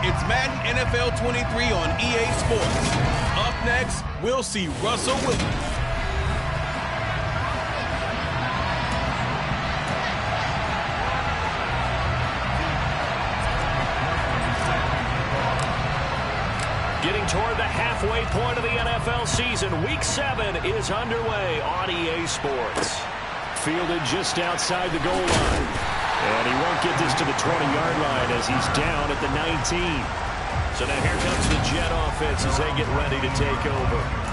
It's Madden NFL 23 on EA Sports. Up next, we'll see Russell Wilson. Getting toward the halfway point of the NFL season, Week 7 is underway on EA Sports. Fielded just outside the goal line. And he won't get this to the 20-yard line as he's down at the 19. So now here comes the Jet offense as they get ready to take over.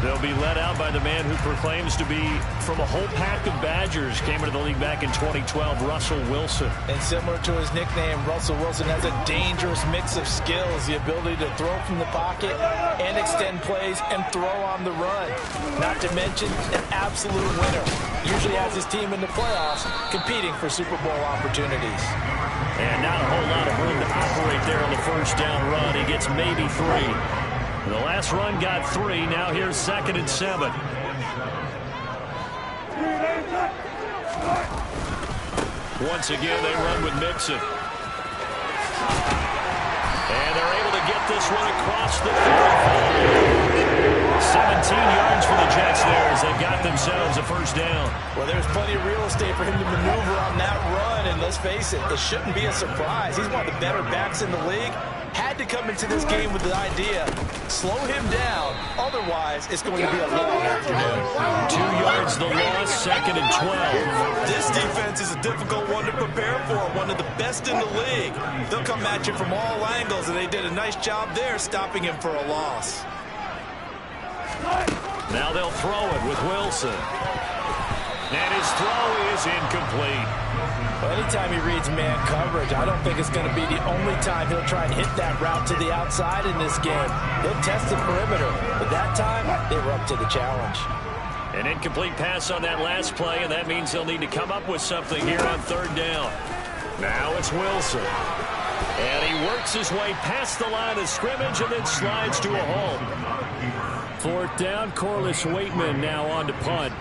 They'll be led out by the man who proclaims to be from a whole pack of Badgers. Came into the league back in 2012, Russell Wilson. And similar to his nickname, Russell Wilson has a dangerous mix of skills. The ability to throw from the pocket and extend plays and throw on the run. Not to mention an absolute winner. Usually has his team in the playoffs competing for Super Bowl opportunities. And not a whole lot of room to operate there on the first down run. He gets maybe 3. The last run got 3. Now here's 2nd and 7. Once again, they run with Mixon. And they're able to get this one across the 35. 17 yards for the Jets there as they've got themselves a first down. Well, there's plenty of real estate for him to maneuver on that run. And let's face it, it shouldn't be a surprise. He's one of the better backs in the league. Had to come into this game with the idea, slow him down, otherwise it's going to be a long afternoon. 2 yards the loss, 2nd and 12. This defense is a difficult one to prepare for, one of the best in the league. They'll come at you from all angles, and they did a nice job there stopping him for a loss. Now they'll throw it with Wilson. And his throw is incomplete. Well, anytime he reads man coverage, I don't think it's going to be the only time he'll try and hit that route to the outside in this game. He'll test the perimeter, but that time they were up to the challenge. An incomplete pass on that last play, and that means they'll need to come up with something here on 3rd down. Now it's Wilson. And he works his way past the line of scrimmage and then slides to a home. 4th down, Corliss Waitman now on to punt.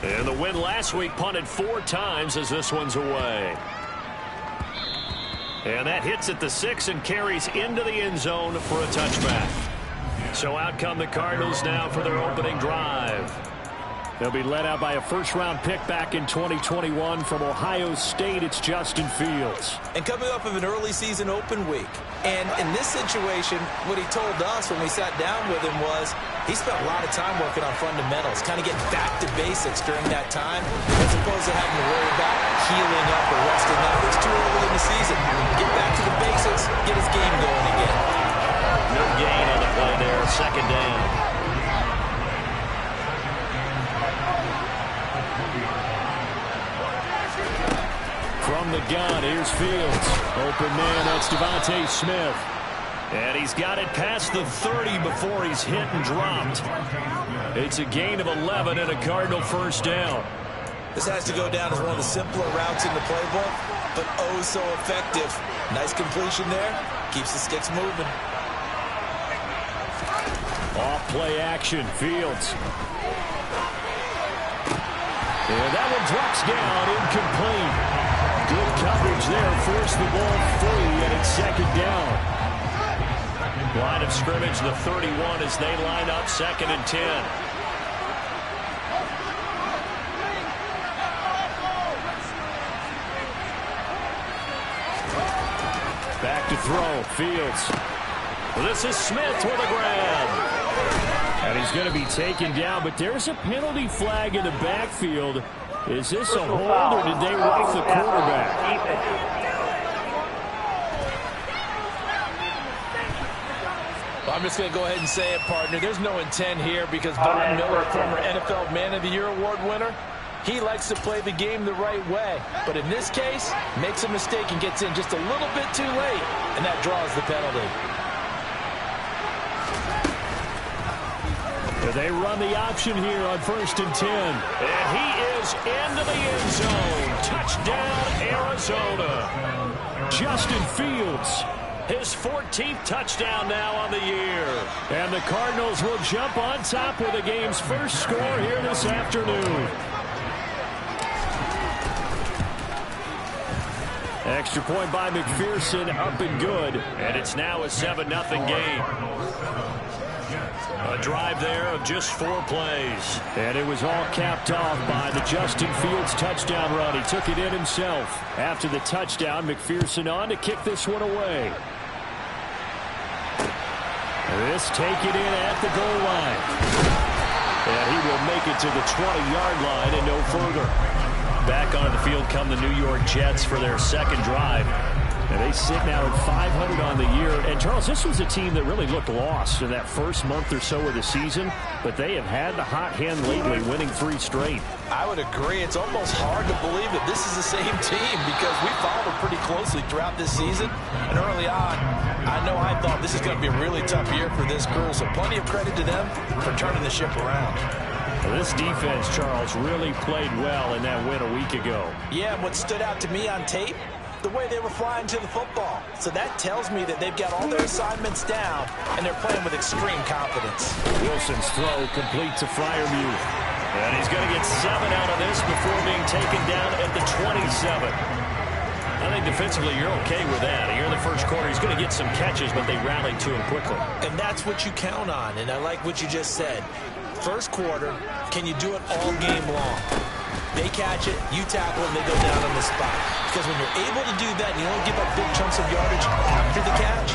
And the win last week punted 4 times as this one's away. And that hits at the 6 and carries into the end zone for a touchback. So out come the Cardinals now for their opening drive. They'll be led out by a first-round pick back in 2021 from Ohio State. It's Justin Fields. And coming off of an early season open week. And in this situation, what he told us when we sat down with him was he spent a lot of time working on fundamentals, kind of getting back to basics during that time, as opposed to having to worry about healing up or resting up. It's too early in the season. Get back to the basics, get his game going again. No gain on the play there, 2nd down. From the gun, here's Fields. Open man, that's Devontae Smith. And he's got it past the 30 before he's hit and dropped. It's a gain of 11 and a Cardinal first down. This has to go down as one of the simpler routes in the playbook, but oh so effective. Nice completion there. Keeps the sticks moving. Off play action, Fields. And that one drops down, incomplete. Good coverage there, forced the ball free, and it's 2nd down. Line of scrimmage, the 31 as they line up 2nd and 10. Back to throw, Fields. This is Smith with a grab. And he's going to be taken down, but there's a penalty flag in the backfield. Is this a hold, or did they rough the quarterback? Well, I'm just going to go ahead and say it, partner. There's no intent here because Von Miller, former NFL Man of the Year award winner, he likes to play the game the right way. But in this case, makes a mistake and gets in just a little bit too late, and that draws the penalty. They run the option here on 1st and 10. And he is into the end zone. Touchdown, Arizona. Justin Fields. His 14th touchdown now on the year. And the Cardinals will jump on top with the game's first score here this afternoon. Extra point by McPherson, up and good. And it's now a 7-0 game. A drive there of just 4 plays. And it was all capped off by the Justin Fields touchdown run. He took it in himself. After the touchdown, McPherson on to kick this one away. This take it in at the goal line. And he will make it to the 20-yard line and no further. Back onto the field come the New York Jets for their second drive. And they sit now at 500 on the year. And, Charles, this was a team that really looked lost in that first month or so of the season. But they have had the hot hand lately, winning 3 straight. I would agree. It's almost hard to believe that this is the same team because we followed them pretty closely throughout this season. And early on, I thought this is going to be a really tough year for this crew. So plenty of credit to them for turning the ship around. Well, this defense, Charles, really played well in that win a week ago. Yeah, and what stood out to me on tape, the way they were flying to the football. So that tells me that they've got all their assignments down, and they're playing with extreme confidence. Wilson's throw complete to Freiermuth. And he's going to get 7 out of this before being taken down at the 27. I think defensively you're okay with that. Here in the first quarter, he's going to get some catches, but they rallied to him quickly. And that's what you count on, and I like what you just said. First quarter, can you do it all game long? They catch it, you tackle, and they go down on the spot. Because when you're able to do that and you don't give up big chunks of yardage after the catch,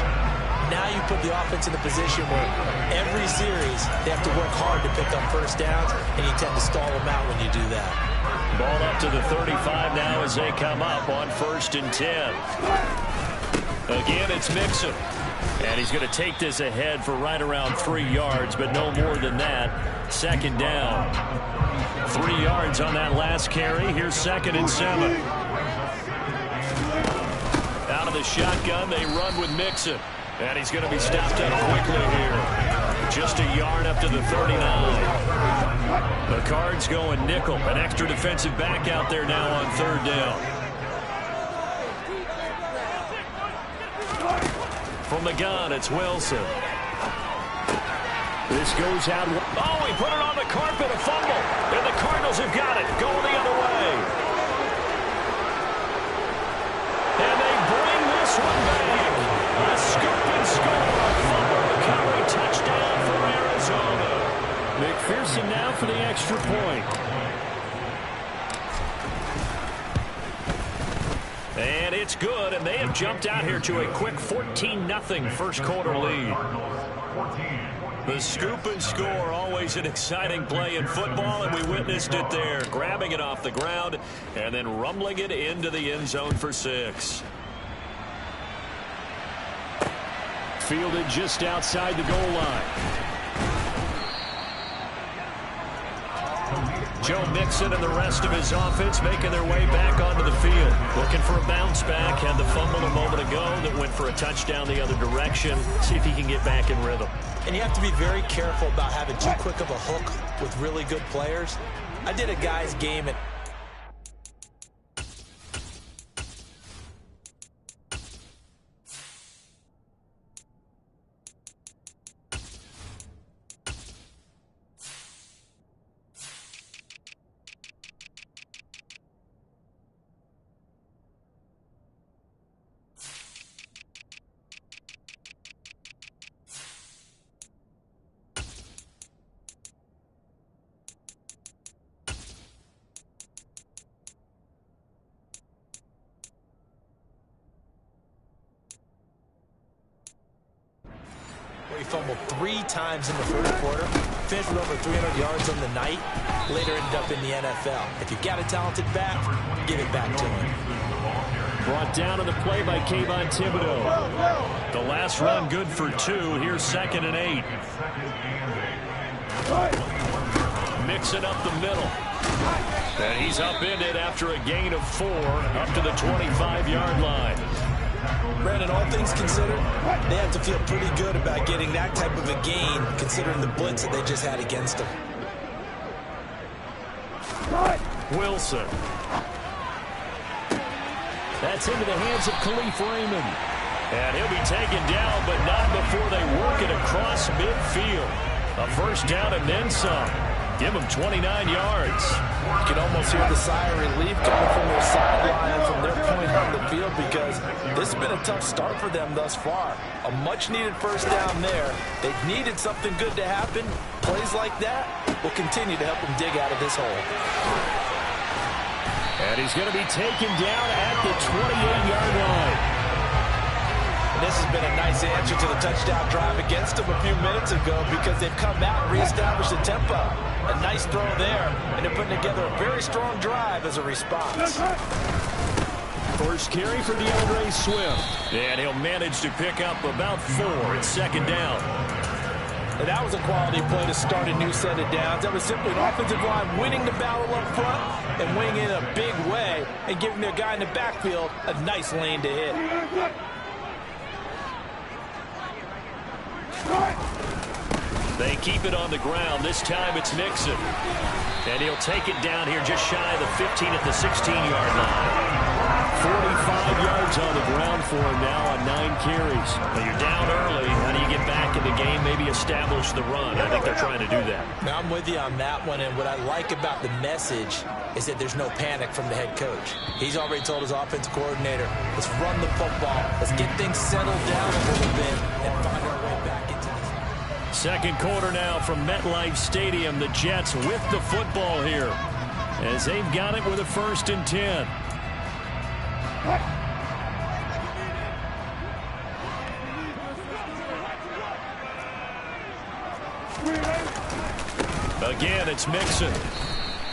now you put the offense in a position where every series they have to work hard to pick up first downs, and you tend to stall them out when you do that. Ball up to the 35 now as they come up on 1st and 10. Again, it's Mixon. And he's going to take this ahead for right around 3 yards, but no more than that. 2nd down. 3 yards on that last carry. Here's 2nd and 7. Out of the shotgun, they run with Mixon. And he's going to be stopped up quickly here. Just a yard up to the 39. The Cards going nickel. An extra defensive back out there now on 3rd down. From the gun, it's Wilson. This goes out. Oh, he put it on the carpet, a fumble. And the Cardinals have got it, going the other way. And they bring this one back. A scoop and score. Fumble recovery, touchdown for Arizona. McPherson now for the extra point. And it's good, and they have jumped out here to a quick 14-0 first quarter lead. The scoop and score, always an exciting play in football, and we witnessed it there, grabbing it off the ground and then rumbling it into the end zone for 6. Fielded just outside the goal line. Joe Mixon and the rest of his offense making their way back onto the field. Looking for a bounce back. Had the fumble a moment ago that went for a touchdown the other direction. See if he can get back in rhythm. And you have to be very careful about having too quick of a hook with really good players. I did a guy's game at He fumbled 3 times in the first quarter, finished with over 300 yards on the night, later ended up in the NFL. If you've got a talented back, give it back to him. Brought down on the play by Kayvon Thibodeau. The last run good for 2. Here's 2nd and 8. Mixing up the middle. And he's upended after a gain of 4 up to the 25-yard line. Brandon, all things considered, they have to feel pretty good about getting that type of a gain, considering the blitz that they just had against them. Wilson. That's into the hands of Khalif Raymond. And he'll be taken down, but not before they work it across midfield. A first down and then some. Give them 29 yards. You can almost hear the sigh of relief coming from their sideline and from their point on the field because this has been a tough start for them thus far. A much-needed first down there. They needed something good to happen. Plays like that will continue to help them dig out of this hole. And he's going to be taken down at the 28-yard line. And this has been a nice answer to the touchdown drive against them a few minutes ago because they've come out and reestablished the tempo. A nice throw there, and they're putting together a very strong drive as a response. First carry for DeAndre Swift. And he'll manage to pick up about 4. It's second down. And that was a quality play to start a new set of downs. That was simply an offensive line winning the battle up front and winning in a big way and giving their guy in the backfield a nice lane to hit. They keep it on the ground. This time it's Mixon. And he'll take it down here just shy of the 15 at the 16-yard line. 45 yards on the ground for him now on 9 carries. Well, you're down early. How do you get back in the game, maybe establish the run? I think they're trying to do that. Now, I'm with you on that one, and what I like about the message is that there's no panic from the head coach. He's already told his offensive coordinator, let's run the football, let's get things settled down a little bit, and find our way back into this. Second quarter now from MetLife Stadium. The Jets with the football here as they've got it with a 1st and 10. Again, it's Mixon.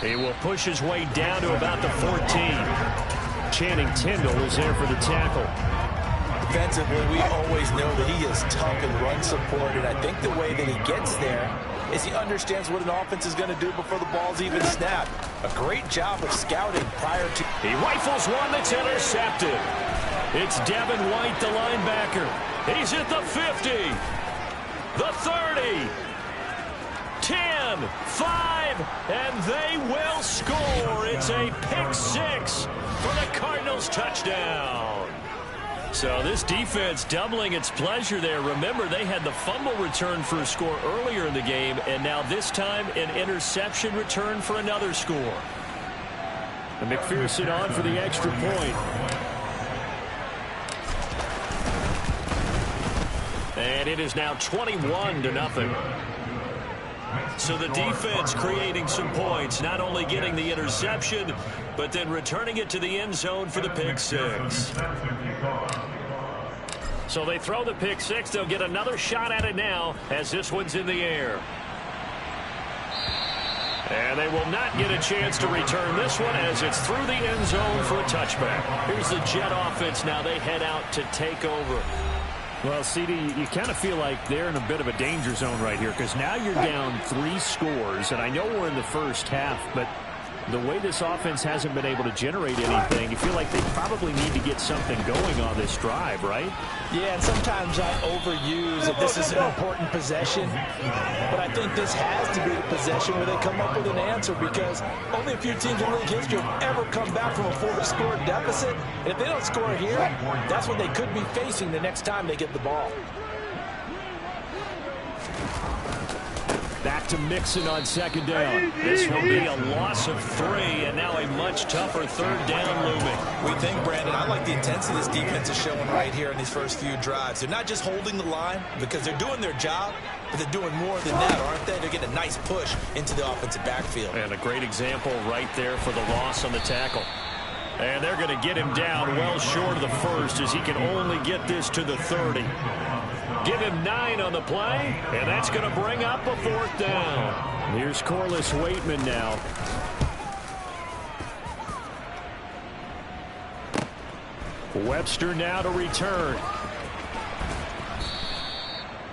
He will push his way down to about the 14. Channing Tindall is there for the tackle. Defensively, we always know that he is tough and run support, and I think the way that he gets there is he understands what an offense is going to do before the ball's even snapped. A great job of scouting prior to... He rifles one that's intercepted. It's Devin White, the linebacker. He's at the 50, the 30, 10, 5, and they will score. It's a pick 6 for the Cardinals touchdown. So this defense doubling its pleasure there. Remember, they had the fumble return for a score earlier in the game, and now this time an interception return for another score. And McPherson on for the extra point. And it is now 21-0. So the defense creating some points, not only getting the interception, but then returning it to the end zone for the pick 6. So they throw the pick 6. They'll get another shot at it now as this one's in the air. And they will not get a chance to return this one as it's through the end zone for a touchback. Here's the Jet offense now. They head out to take over. Well, CD, you kind of feel like they're in a bit of a danger zone right here because now you're down 3 scores, and I know we're in the first half, but the way this offense hasn't been able to generate anything, you feel like they probably need to get something going on this drive, right? Yeah, and sometimes I overuse if this is an important possession, but I think this has to be the possession where they come up with an answer because only a few teams in league history have ever come back from a 4-score deficit, and if they don't score here, that's what they could be facing the next time they get the ball. Back to Mixon on second down. This will be a loss of 3, and now a much tougher 3rd down looming. We think, Brandon, I like the intensity this defense is showing right here in these first few drives. They're not just holding the line because they're doing their job, but they're doing more than that, aren't they? They're getting a nice push into the offensive backfield. And a great example right there for the loss on the tackle. And they're going to get him down well short of the 1st as he can only get this to the 30. Give him 9 on the play, and that's going to bring up a 4th down. Here's Corliss Waitman now. Webster now to return.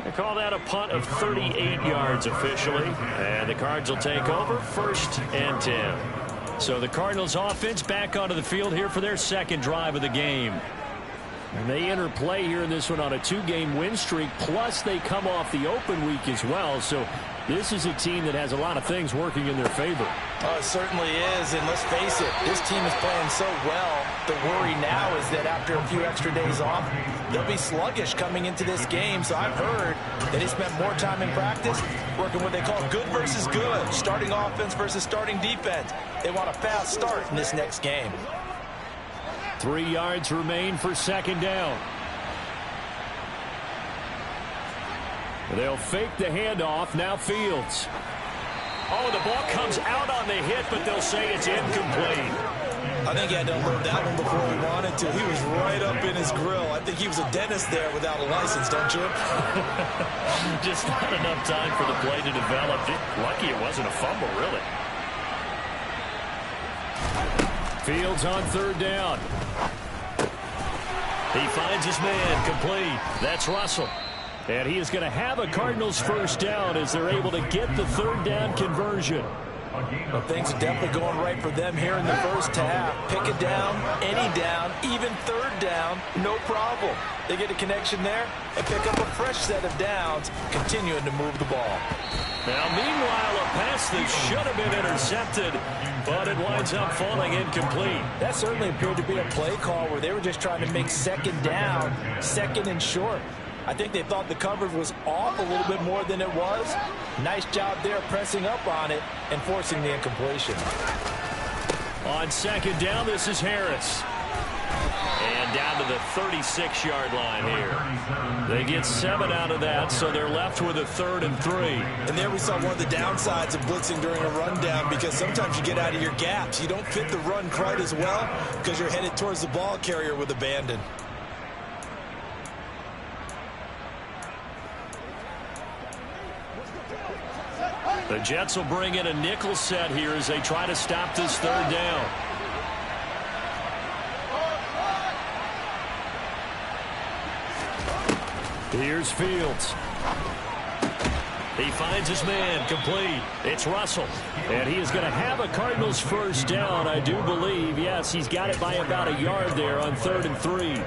They call that a punt of 38 yards officially, and the Cards will take over 1st and 10. So the Cardinals offense back onto the field here for their 2nd drive of the game. And they enter play here in this one on a 2-game win streak, plus they come off the open week as well. So this is a team that has a lot of things working in their favor. Oh, it certainly is, and let's face it, this team is playing so well. The worry now is that after a few extra days off, they'll be sluggish coming into this game. So I've heard that they spent more time in practice working what they call good versus good, starting offense versus starting defense. They want a fast start in this next game. 3 yards remain for second down. They'll fake the handoff. Now Fields. Oh, the ball comes out on the hit, but they'll say it's incomplete. I think he had to unload that one before he wanted to. He was right up in his grill. I think he was a dentist there without a license, don't you? Just not enough time for the play to develop. Lucky it wasn't a fumble, really. Fields on third down. He finds his man complete. That's Russell. And he is going to have a Cardinals first down as they're able to get the third down conversion. Well, things are definitely going right for them here in the first half. Pick it down, any down, even third down, no problem. They get a connection there and pick up a fresh set of downs, continuing to move the ball. Now, meanwhile, a pass that should have been intercepted, but it winds up falling incomplete. That certainly appeared to be a play call where they were just trying to make second down, second and short. I think they thought the coverage was off a little bit more than it was. Nice job there pressing up on it and forcing the incompletion. On second down, this is Harris. And down to the 36-yard line here. They get 7 out of that, so they're left with a 3rd and 3. And there we saw one of the downsides of blitzing during a rundown, because sometimes you get out of your gaps. You don't fit the run quite as well because you're headed towards the ball carrier with abandon. The Jets will bring in a nickel set here as they try to stop this third down. Here's Fields. He finds his man complete. It's Russell. And he is going to have a Cardinals first down, I do believe. Yes, he's got it by about a yard there on 3rd and 3.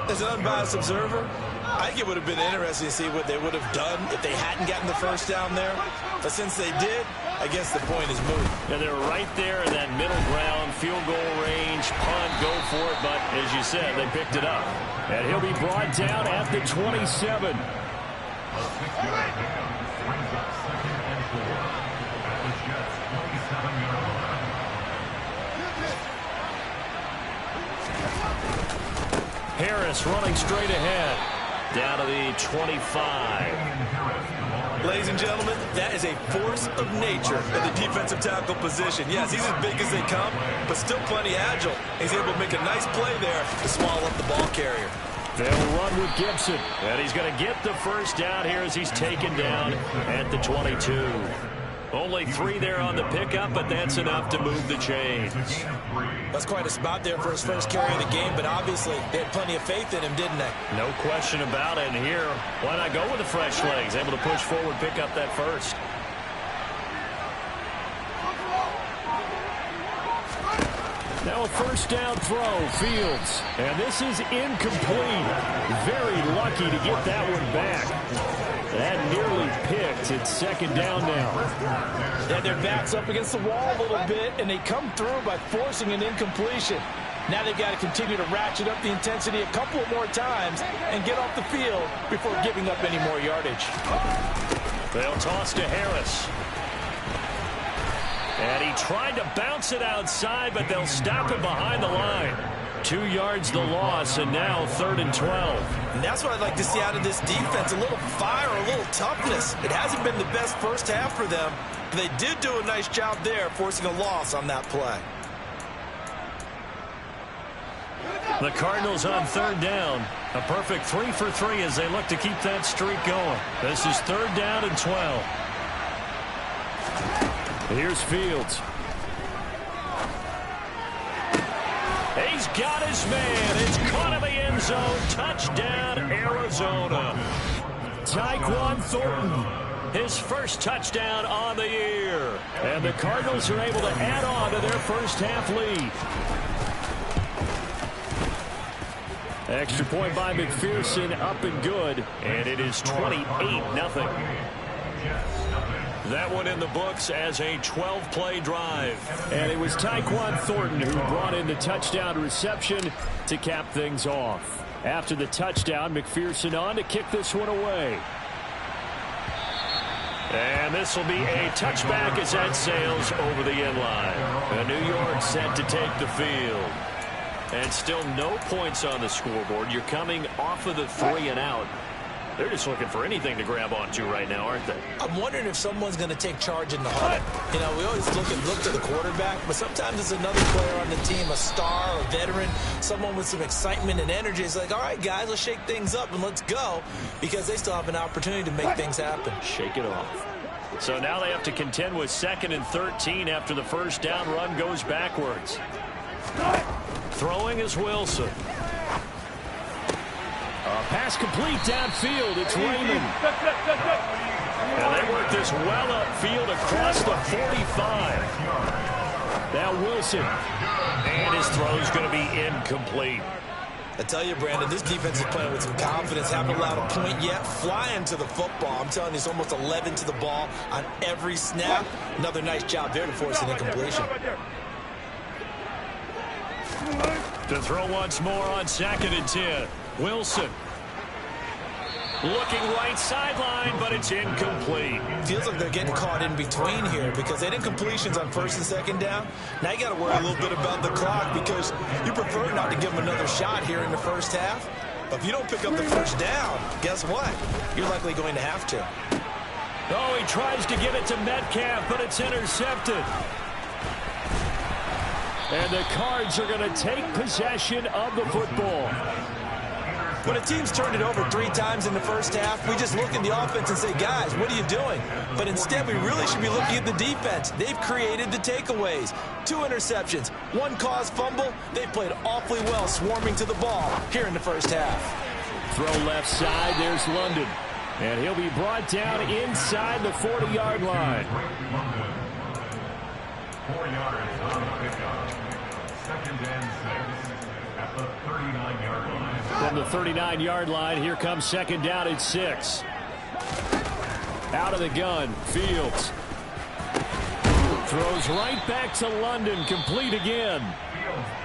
As an unbiased observer, I think it would have been interesting to see what they would have done if they hadn't gotten the first down there. But since they did, I guess the point is moot. And they're right there in that middle ground, field goal range, punt, go for it. But as you said, they picked it up. And he'll be brought down at the 27. Harris running straight ahead. Down to the 25. Ladies and gentlemen, that is a force of nature at the defensive tackle position. Yes, he's as big as they come, but still plenty agile. He's able to make a nice play there to swallow up the ball carrier. They'll run with Gibson. And he's going to get the first down here as he's taken down at the 22. Only 3 there on the pickup, but that's enough to move the chains. That's quite a spot there for his first carry of the game, but obviously they had plenty of faith in him, didn't they? No question about it. And here, why not go with the fresh legs? Able to push forward, pick up that first. Now a first down throw, Fields. And this is incomplete. Very lucky to get that one back. That nearly picked. It's second down now. Yeah, their back's up against the wall a little bit, and they come through by forcing an incompletion. Now they've got to continue to ratchet up the intensity a couple of more times and get off the field before giving up any more yardage. They'll toss to Harris. And he tried to bounce it outside, but they'll stop it behind the line. 2 yards the loss, and now 3rd and 12. And that's what I'd like to see out of this defense, a little fire, a little toughness. It hasn't been the best first half for them, but they did do a nice job there, forcing a loss on that play. The Cardinals on 3rd down. A perfect 3 for 3 as they look to keep that streak going. This is 3rd down and 12. Here's Fields. He's got his man. It's caught in the end zone. Touchdown, Arizona. Tyquan Thornton. His first touchdown on the year. And the Cardinals are able to add on to their first half lead. Extra point by McPherson, up and good. And it is 28-0. That one in the books as a 12-play drive. And it was Tyquan Thornton who brought in the touchdown reception to cap things off. After the touchdown, McPherson on to kick this one away. And this will be a touchback as that sails over the end line. And New York set to take the field. And still no points on the scoreboard. You're coming off of the 3 and out. They're just looking for anything to grab onto right now, aren't they? I'm wondering if someone's going to take charge in the huddle. You know, we always look to the quarterback, but sometimes it's another player on the team, a star, a veteran, someone with some excitement and energy. It's like, all right, guys, let's shake things up and let's go, because they still have an opportunity to make things happen. Shake it off. So now they have to contend with 2nd and 13 after the first down run goes backwards. Throwing is Wilson. Pass complete downfield. It's Raymond. And they work this well upfield across the 45. Now Wilson. And his throw is going to be incomplete. I tell you, Brandon, this defense is playing with some confidence. Haven't allowed a point yet. Flying to the football. I'm telling you, it's almost 11 to the ball on every snap. Another nice job there to force an incompletion. To throw once more on 2nd and 10. Wilson. Looking right sideline, but it's incomplete. Feels like they're getting caught in between here because they did incompletions on 1st and 2nd down. Now you got to worry a little bit about the clock because you prefer not to give them another shot here in the first half. But if you don't pick up the first down, guess what? You're likely going to have to. Oh, he tries to give it to Metcalf, but it's intercepted. And the Cards are going to take possession of the football. When a team's turned it over 3 times in the first half, we just look at the offense and say, guys, what are you doing? But instead, we really should be looking at the defense. They've created the takeaways. 2 interceptions, 1 caused fumble. They played awfully well swarming to the ball here in the first half. Throw left side. There's London. And he'll be brought down inside the 40-yard line. 4 yards on the pickup. 2nd and 6 at the 39-yard line. From the 39-yard line, here comes 2nd down at 6. Out of the gun, Fields. Throws right back to London, complete again.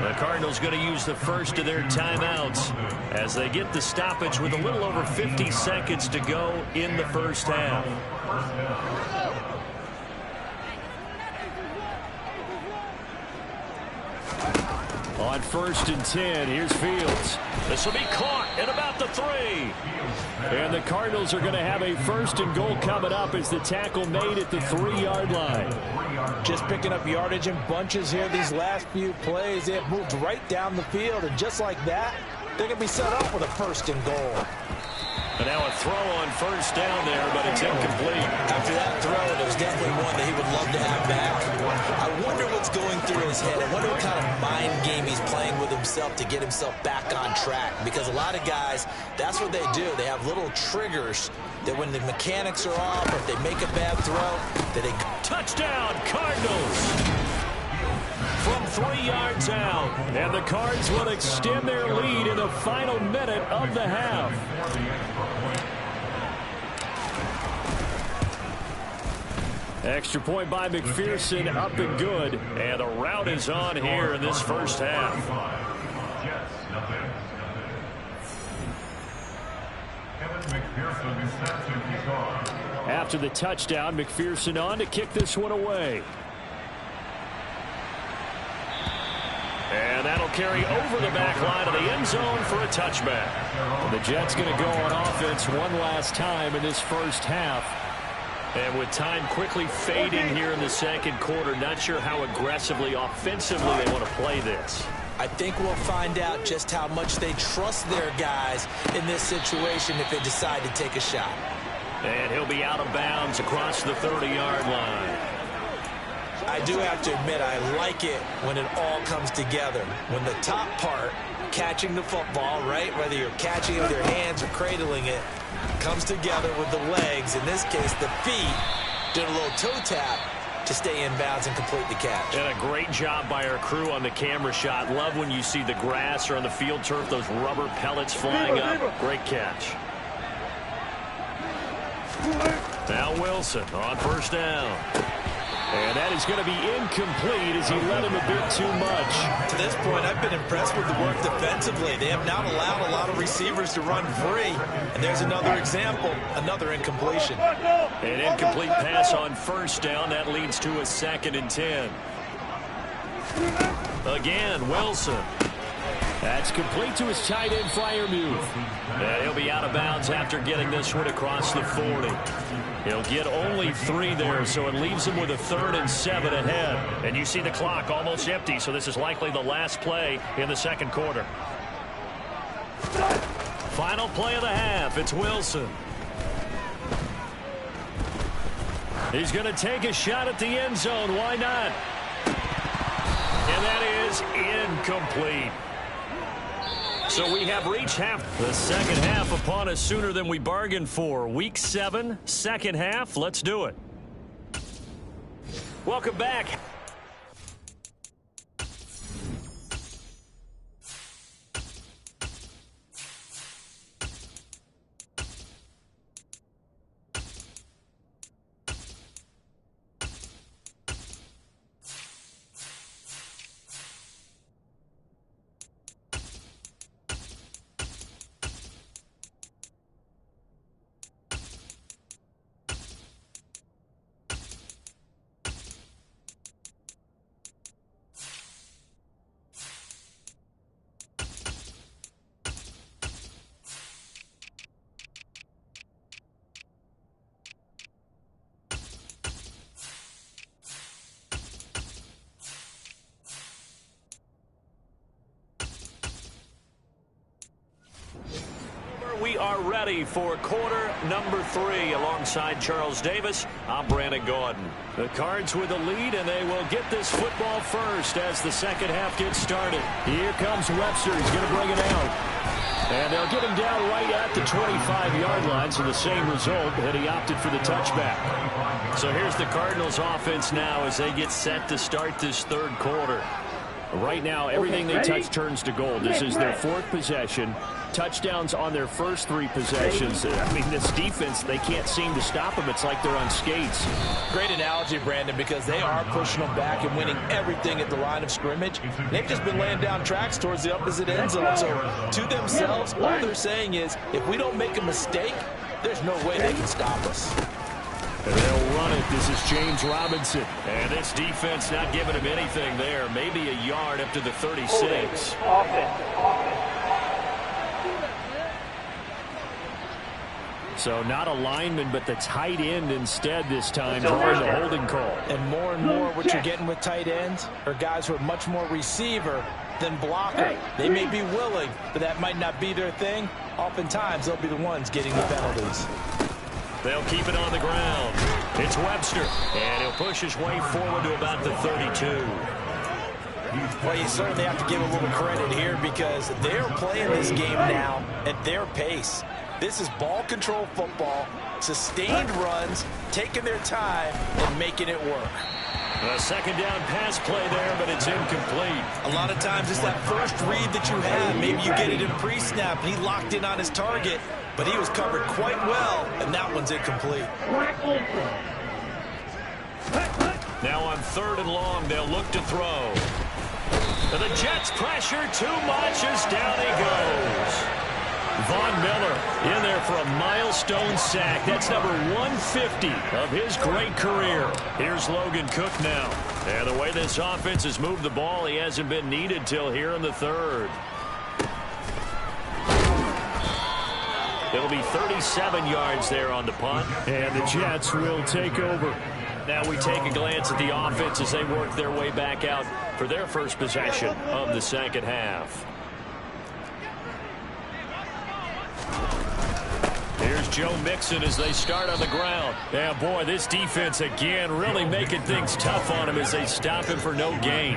The Cardinals going to use the first of their timeouts as they get the stoppage with a little over 50 seconds to go in the first half. On 1st and 10, here's Fields. This will be caught at about the 3. And the Cardinals are going to have a 1st and goal coming up as the tackle made at the 3-yard line. Just picking up yardage in bunches here these last few plays. They have moved right down the field, and just like that, they're going to be set up with a 1st and goal. And now a throw on 1st down there, but it's incomplete. After that throw, it was definitely one that he would love to have back. I wonder what's going through his head. I wonder what kind of mind game he's playing with himself to get himself back on track. Because a lot of guys, that's what they do. They have little triggers that when the mechanics are off or if they make a bad throw, that they... Touchdown, Cardinals! From 3 yards out. And the Cards will extend their lead in the final minute of the half. Extra point by McPherson, up and good. And the route is on here in this first half. After the touchdown, McPherson on to kick this one away. And that'll carry over the back line of the end zone for a touchback. The Jets going to go on offense one last time in this first half. And with time quickly fading here in the 2nd quarter, not sure how aggressively, offensively they want to play this. I think we'll find out just how much they trust their guys in this situation if they decide to take a shot. And he'll be out of bounds across the 30-yard line. I do have to admit, I like it when it all comes together. When the top part, catching the football, right, whether you're catching it with your hands or cradling it, comes together with the legs. In this case, the feet, doing a little toe tap to stay in bounds and complete the catch. And a great job by our crew on the camera shot. Love when you see the grass or on the field turf, those rubber pellets flying up. Great catch. Now Wilson on first down. And that is going to be incomplete as he led him a bit too much. To this point, I've been impressed with the work defensively. They have not allowed a lot of receivers to run free. And there's another example, another incompletion. An incomplete pass on first down. That leads to a 2nd and 10. Again, Wilson. That's complete to his tight end flyer move. And he'll be out of bounds after getting this one across the 40. He'll get only 3 there, so it leaves him with a 3rd and 7 ahead. And you see the clock almost empty, so this is likely the last play in the second quarter. Final play of the half. It's Wilson. He's going to take a shot at the end zone. Why not? And that is incomplete. So we have reached half. The second half upon us sooner than we bargained for. Week 7, second half. Let's do it. Welcome back. We are ready for quarter number 3 alongside Charles Davis. I'm Brandon Gaudin. The Cards with the lead, and they will get this football first as the second half gets started. Here comes Webster. He's going to bring it out. And they'll get him down right at the 25-yard line, so the same result, that he opted for the touchback. So here's the Cardinals offense now as they get set to start this third quarter. Right now, everything they touch turns to gold. This is their 4th possession. Touchdowns on their first 3 possessions. I mean, this defense, they can't seem to stop them. It's like they're on skates. Great analogy, Brandon, because they are pushing them back and winning everything at the line of scrimmage. They've just been laying down tracks towards the opposite end zone. So to themselves, all they're saying is, if we don't make a mistake, there's no way they can stop us. And they'll run it. This is James Robinson. And this defense not giving him anything there. Maybe a yard up to the 36. So not a lineman, but the tight end instead this time, drawing the holding call. And more what you're getting with tight ends are guys who are much more receiver than blocker. They may be willing, but that might not be their thing. Oftentimes, they'll be the ones getting the penalties. They'll keep it on the ground. It's Webster, and he'll push his way forward to about the 32. Well, you certainly have to give a little credit here because they're playing this game now at their pace. This is ball control football, sustained runs, taking their time, and making it work. A second down pass play there, but it's incomplete. A lot of times it's that first read that you have. Maybe you get it in pre-snap, and he locked in on his target, but he was covered quite well, and that one's incomplete. Now on 3rd and long, they'll look to throw. And the Jets pressure too much as down he goes. Von Miller in there for a milestone sack. That's number 150 of his great career. Here's Logan Cook now. And the way this offense has moved the ball, he hasn't been needed till here in the 3rd. It'll be 37 yards there on the punt. And the Jets will take over. Now we take a glance at the offense as they work their way back out for their first possession of the second half. Here's Here's Joe Mixon as they start on the ground. Yeah, boy, this defense again really making things tough on him as they stop him for no gain.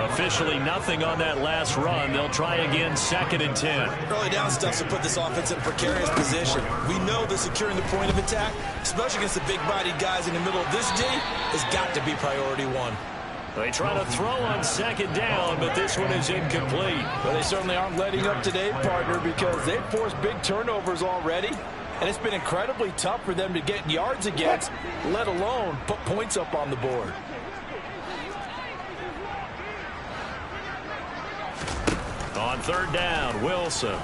Officially nothing on that last run. They'll try again, 2nd and 10. Early down stuff to put this offense in a precarious position. We know that securing the point of attack, especially against the big-bodied guys in the middle of this D, has got to be priority one. They try to throw on 2nd down, but this one is incomplete. Well, they certainly aren't letting up today, partner, because they've forced big turnovers already, and it's been incredibly tough for them to get yards against, let alone put points up on the board. On 3rd down, Wilson.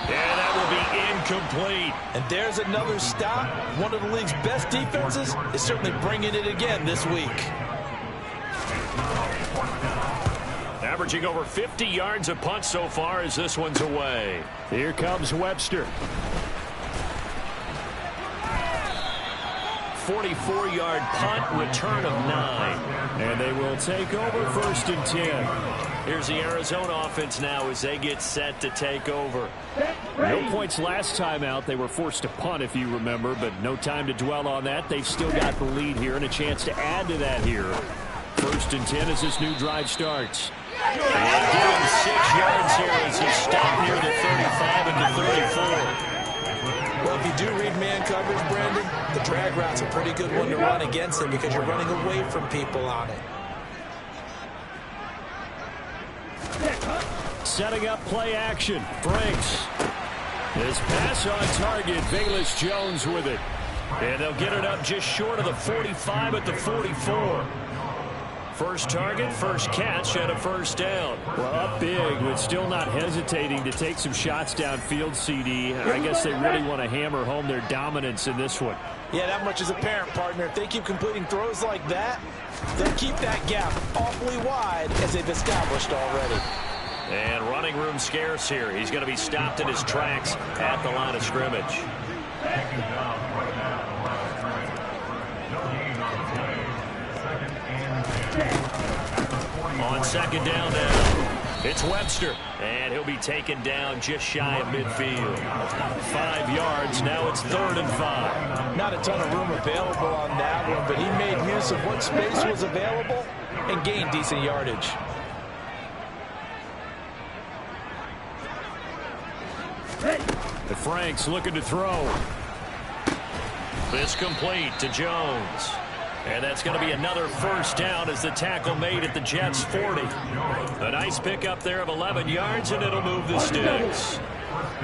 And that will be incomplete. And there's another stop. One of the league's best defenses is certainly bringing it again this week. Averaging over 50 yards a punt so far as this one's away. Here comes Webster. 44-yard punt, return of 9. And they will take over 1st and 10. Here's the Arizona offense now as they get set to take over. No points last time out. They were forced to punt, if you remember, but no time to dwell on that. They've still got the lead here and a chance to add to that here. 1st and 10 as this new drive starts. And give him 6 yards here as he stopped near the 35 and the 34. Well, if you do read man coverage, Brandon, the drag route's a pretty good one to run against it because you're running away from people on it. Setting up play action. Franks. His pass on target. Bayless Jones with it. And they'll get it up just short of the 45 at the 44. First target, first catch, and a 1st down. Well, up big, but still not hesitating to take some shots downfield, CD. I guess they really want to hammer home their dominance in this one. Yeah, that much is apparent, partner. If they keep completing throws like that, they'll keep that gap awfully wide as they've established already. And running room scarce here. He's going to be stopped in his tracks at the line of scrimmage. On 2nd down now, it's Webster, and he'll be taken down just shy of midfield. 5 yards, now it's 3rd and 5. Not a ton of room available on that one, but he made use of what space was available and gained decent yardage. The Franks looking to throw. This complete to Jones. And that's going to be another 1st down as the tackle made at the Jets' 40. A nice pickup there of 11 yards, and it'll move the sticks.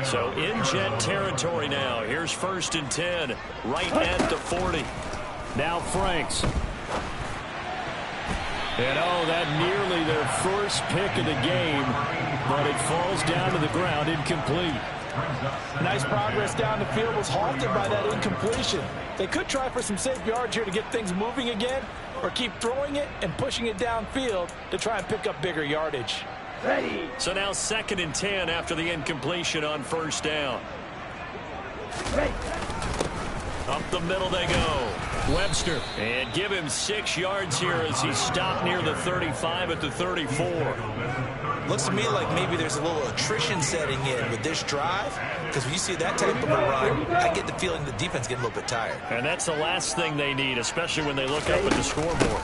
So in Jet territory now. Here's 1st and 10, right at the 40. Now Franks. And that nearly their first pick of the game, but it falls down to the ground, incomplete. Nice progress down the field was halted by that incompletion. They could try for some safe yards here to get things moving again, or keep throwing it and pushing it downfield to try and pick up bigger yardage. So now 2nd and 10 after the incompletion on 1st down. Up the middle they go. Webster. And give him 6 yards here as he stopped near the 35 at the 34. Looks to me like maybe there's a little attrition setting in with this drive, because when you see that type of a run, I get the feeling the defense getting a little bit tired. And that's the last thing they need, especially when they look up at the scoreboard.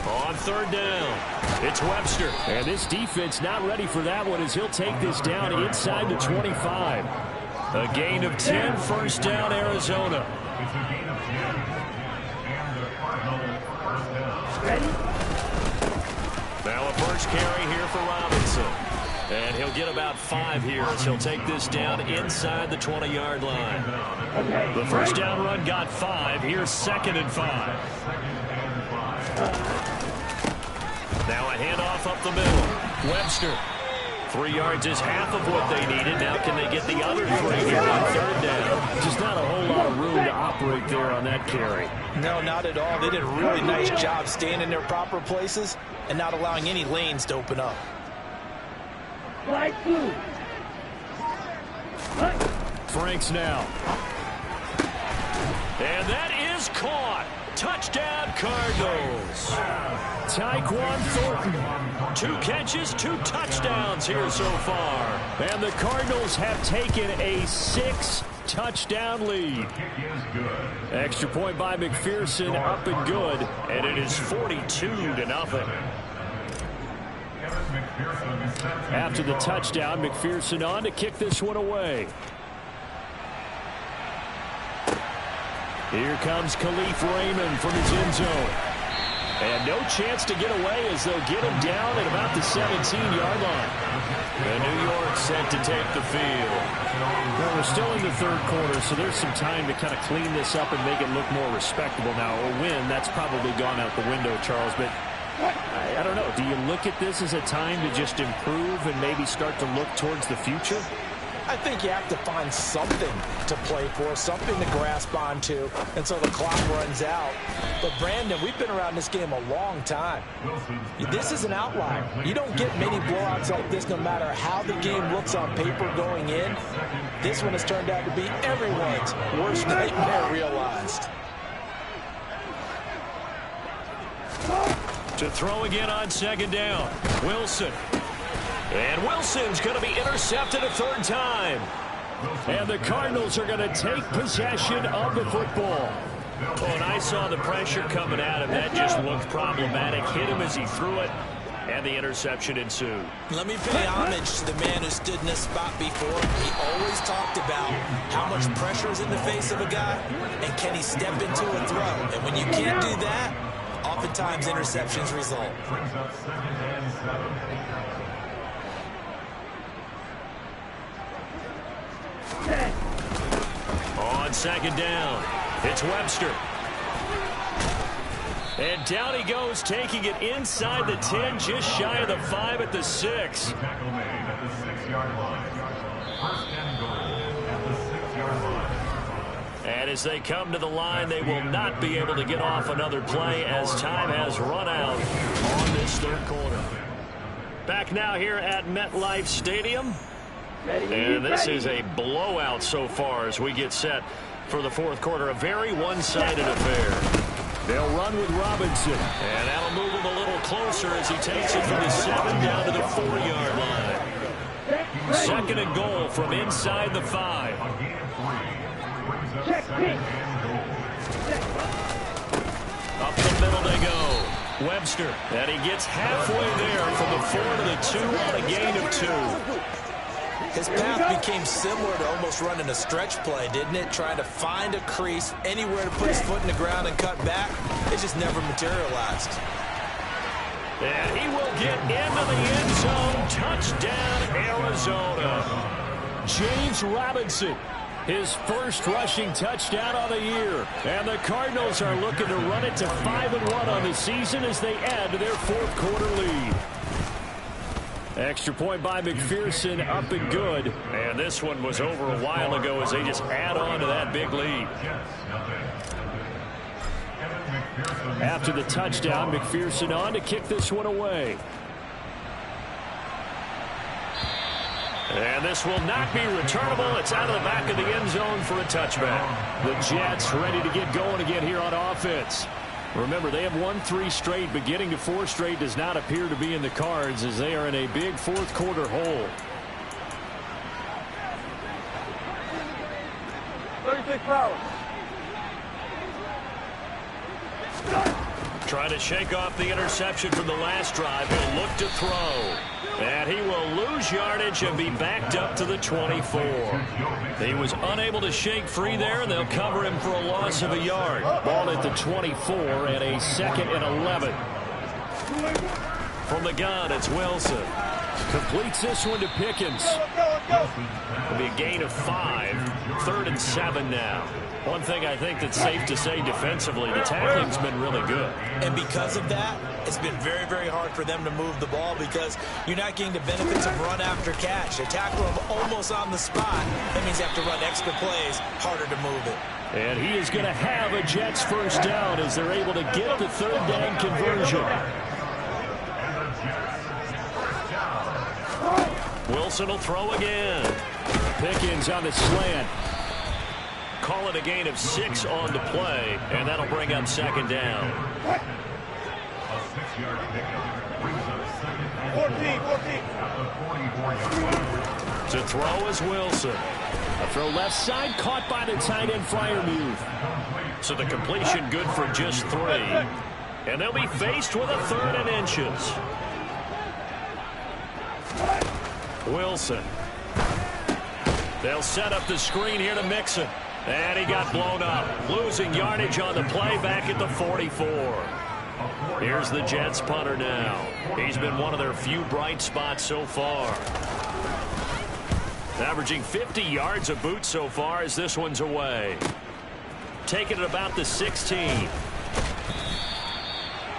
On 3rd down, it's Webster. And this defense not ready for that one as he'll take this down inside the 25. A gain of 10, 1st down, Arizona. It's a gain of 10, and the Cardinals 1st down. Now a first carry here for Robinson. And he'll get about 5 here as he'll take this down inside the 20-yard line. The 1st down run got 5. Here's 2nd and 5. Now a handoff up the middle. Webster. 3 yards is half of what they needed. Now can they get the other 3 here on 3rd down? Just not a whole lot of room to operate there on that carry. No, not at all. They did a really nice job staying in their proper places and not allowing any lanes to open up. Franks now. And that is caught. Touchdown, Cardinals. Tyquan Thornton, 2 catches, 2 touchdowns here so far. And the Cardinals have taken a 6-touchdown lead. Extra point by McPherson, up and good, and it is 42-0. After the touchdown, McPherson on to kick this one away. Here comes Khalif Raymond from his end zone. And no chance to get away as they'll get him down at about the 17-yard line. And New York set to take the field. Well, we're still in the third quarter, so there's some time to kind of clean this up and make it look more respectable. Now, a win, that's probably gone out the window, Charles, but I don't know. Do you look at this as a time to just improve and maybe start to look towards the future? I think you have to find something to play for, something to grasp onto until the clock runs out. But, Brandon, we've been around this game a long time. This is an outlier. You don't get many blowouts like this no matter how the game looks on paper going in. This one has turned out to be everyone's worst nightmare realized. To throw again on second down, Wilson. And Wilson's going to be intercepted a third time. And the Cardinals are going to take possession of the football. Oh, and I saw the pressure coming at him. That just looked problematic. Hit him as he threw it, and the interception ensued. Let me pay homage to the man who stood in this spot before. He always talked about how much pressure is in the face of a guy, and can he step into a throw. And when you can't do that, oftentimes interceptions result. Brings up 2nd and 7. On second down, it's Webster. And down he goes, taking it inside the 10, just shy of the 5 at the 6. Tackle made at the 6-yard line. 1st and goal at the 6-yard line. And as they come to the line, they will not be able to get off another play as time has run out on this third quarter. Back now here at MetLife Stadium. And this is a blowout so far as we get set for the fourth quarter. A very one-sided affair. They'll run with Robinson. And that'll move him a little closer as he takes it from the 7 down to the 4-yard line. 2nd and goal from inside the 5. Up the middle they go. Webster. And he gets halfway there from the 4 to the 2 on a gain of 2. His path became similar to almost running a stretch play, didn't it? Trying to find a crease, anywhere to put his foot in the ground and cut back. It just never materialized. And he will get into the end zone. Touchdown, Arizona. James Robinson, his first rushing touchdown on the year. And the Cardinals are looking to run it to 5-1 on the season as they add to their fourth quarter lead. Extra point by McPherson, up and good. And this one was over a while ago as they just add on to that big lead. After the touchdown, McPherson on to kick this one away. And this will not be returnable. It's out of the back of the end zone for a touchback. The Jets ready to get going again here on offense. Remember, they have won 3 straight, but getting to 4 straight does not appear to be in the cards as they are in a big fourth quarter hole. 36 power. Trying to shake off the interception from the last drive. He'll look to throw. And he will lose yardage and be backed up to the 24. He was unable to shake free there, and they'll cover him for a loss of a yard. Ball at the 24 and a 2nd and 11. From the gun, it's Wilson. Completes this one to Pickens. It'll be a gain of 5. 3rd and 7 now. One thing I think that's safe to say defensively, the tackling's been really good. And because of that, it's been very, very hard for them to move the ball because you're not getting the benefits of run after catch. They tackle him almost on the spot. That means you have to run extra plays, harder to move it. And he is going to have a Jets first down as they're able to get the 3rd down conversion. Wilson will throw again. Pickens on the slant. call it a gain of 6 on the play, and that'll bring up second down. A 6-yard pickup brings up second and 14. at the 44-yard line. To throw is Wilson. A throw left side, caught by the tight end Freiermuth. So the completion good for just 3. And they'll be faced with a 3rd and inches. Wilson. They'll set up the screen here to Mixon. And he got blown up. Losing yardage on the play back at the 44. Here's the Jets punter now. He's been one of their few bright spots so far. Averaging 50 yards a boot so far as this one's away. Taking it about the 16.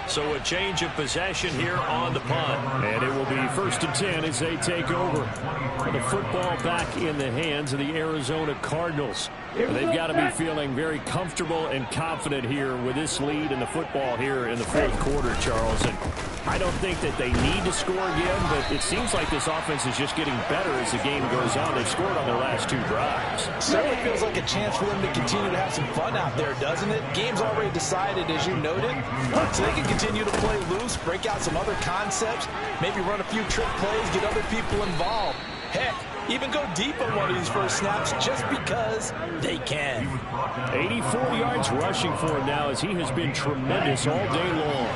So a change of possession here on the punt. And it will be 1st and 10 as they take over. The football back in the hands of the Arizona Cardinals. They've got to be feeling very comfortable and confident here with this lead and the football here in the 4th quarter, Charles. And I don't think that they need to score again, but it seems like this offense is just getting better as the game goes on. They've scored on their last 2 drives. Certainly feels like a chance for them to continue to have some fun out there, doesn't it? Game's already decided, as you noted. So they can continue to play loose, break out some other concepts, maybe run a few trick plays, get other people involved. Heck, even go deep on one of these first snaps just because they can. 84 yards rushing for him now as he has been tremendous all day long.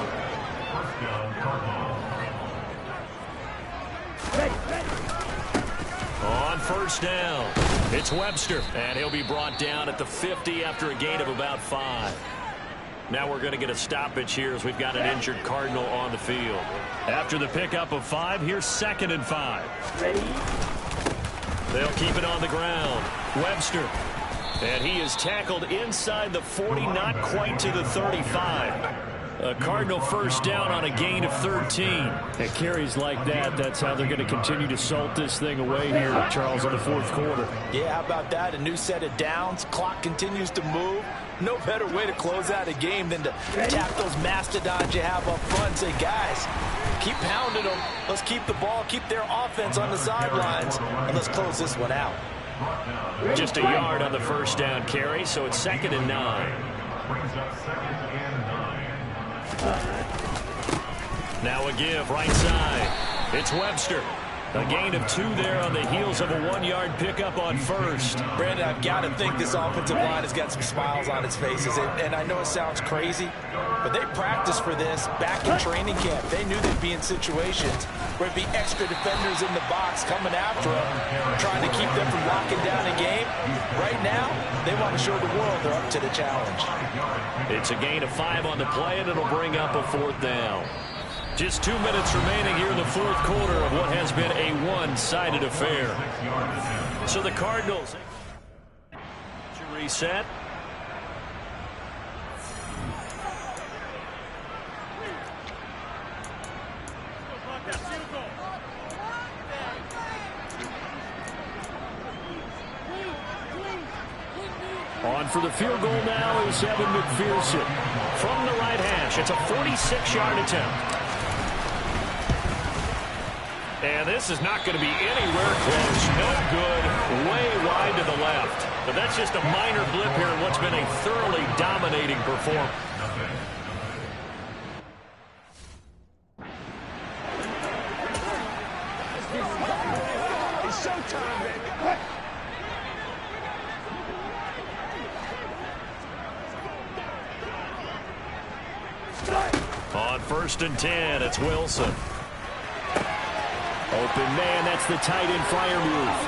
On 1st down, it's Webster, and he'll be brought down at the 50 after a gain of about 5. Now we're going to get a stoppage here as we've got an injured Cardinal on the field. After the pickup of 5, here's 2nd and 5. They'll keep it on the ground. Webster. And he is tackled inside the 40, not quite to the 35. A Cardinal 1st down on a gain of 13. And carries like that, that's how they're going to continue to salt this thing away here, Charles, in the 4th quarter. Yeah, how about that? A new set of downs. Clock continues to move. No better way to close out a game than to tap those mastodons you have up front and say, guys, keep pounding them. Let's keep the ball, keep their offense on the sidelines, and let's close this one out. Just a yard on the 1st down carry, so it's 2nd and 9. Brings up 2nd and 9. Now a give right side. It's Webster. A gain of 2 there on the heels of a 1-yard pickup on 1st. Brandon, I've got to think this offensive line has got some smiles on its faces. And I know it sounds crazy, but they practiced for this back in training camp. They knew they'd be in situations where it'd be extra defenders in the box coming after them, trying to keep them from locking down a game. Right now, they want to show the world they're up to the challenge. It's a gain of 5 on the play, and it'll bring up a 4th down. Just 2 minutes remaining here in the 4th quarter of what has been a one-sided affair. So the Cardinals to reset. On for the field goal now is Evan McPherson. From the right hash, it's a 46-yard attempt. And this is not going to be anywhere close. No good. Way wide to the left. But that's just a minor blip here in what's been a thoroughly dominating performance. It's showtime, baby. On 1st and 10, it's Wilson. Open man, that's the tight end Freiermuth.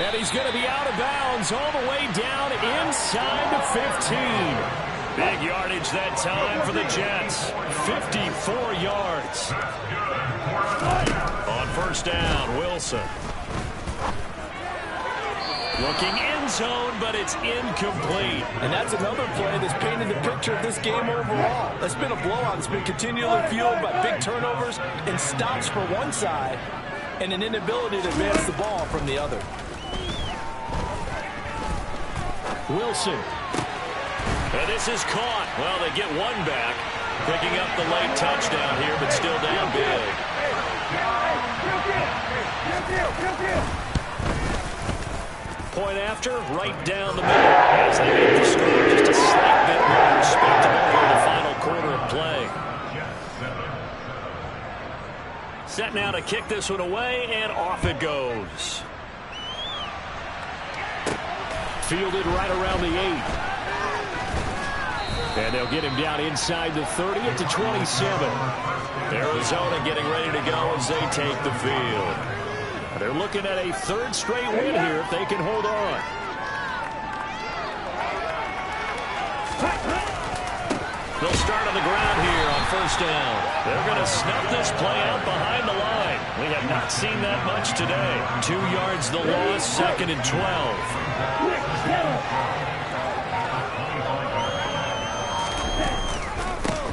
And he's going to be out of bounds all the way down inside the 15. Big yardage that time for the Jets. 54 yards. On 1st down, Wilson. Looking end zone, but it's incomplete. And that's another play that's painted the picture of this game overall. It's been a blowout. It's been continually fueled by big turnovers and stops for one side and an inability to advance the ball from the other. Wilson. And this is caught. Well, they get one back. Picking up the late touchdown here, but still down big. point after, right down the middle. As they make the score just a slight bit more respectable in the final quarter of play. Set now to kick this one away, and off it goes. Fielded right around the 8. And they'll get him down inside the 30 at the 27. Arizona getting ready to go as they take the field. They're looking at a third straight win here if they can hold on. They'll start on the ground here on first down. They're going to snuff this play out behind the line. We have not seen that much today. 2 yards the loss, 2nd and 12.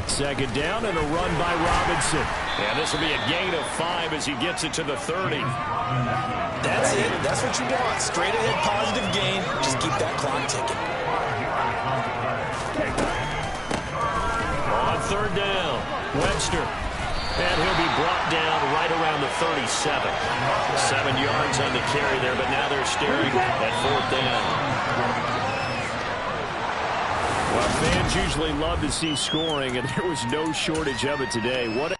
Second down and a run by Robinson. And this will be a gain of 5 as he gets it to the 30. That's it. That's what you want. Straight ahead positive gain. Just keep that clock ticking. On third down, Webster. And he'll be brought down right around the 37. 7 yards on the carry there, but now they're staring at fourth down. Well, fans usually love to see scoring, and there was no shortage of it today. What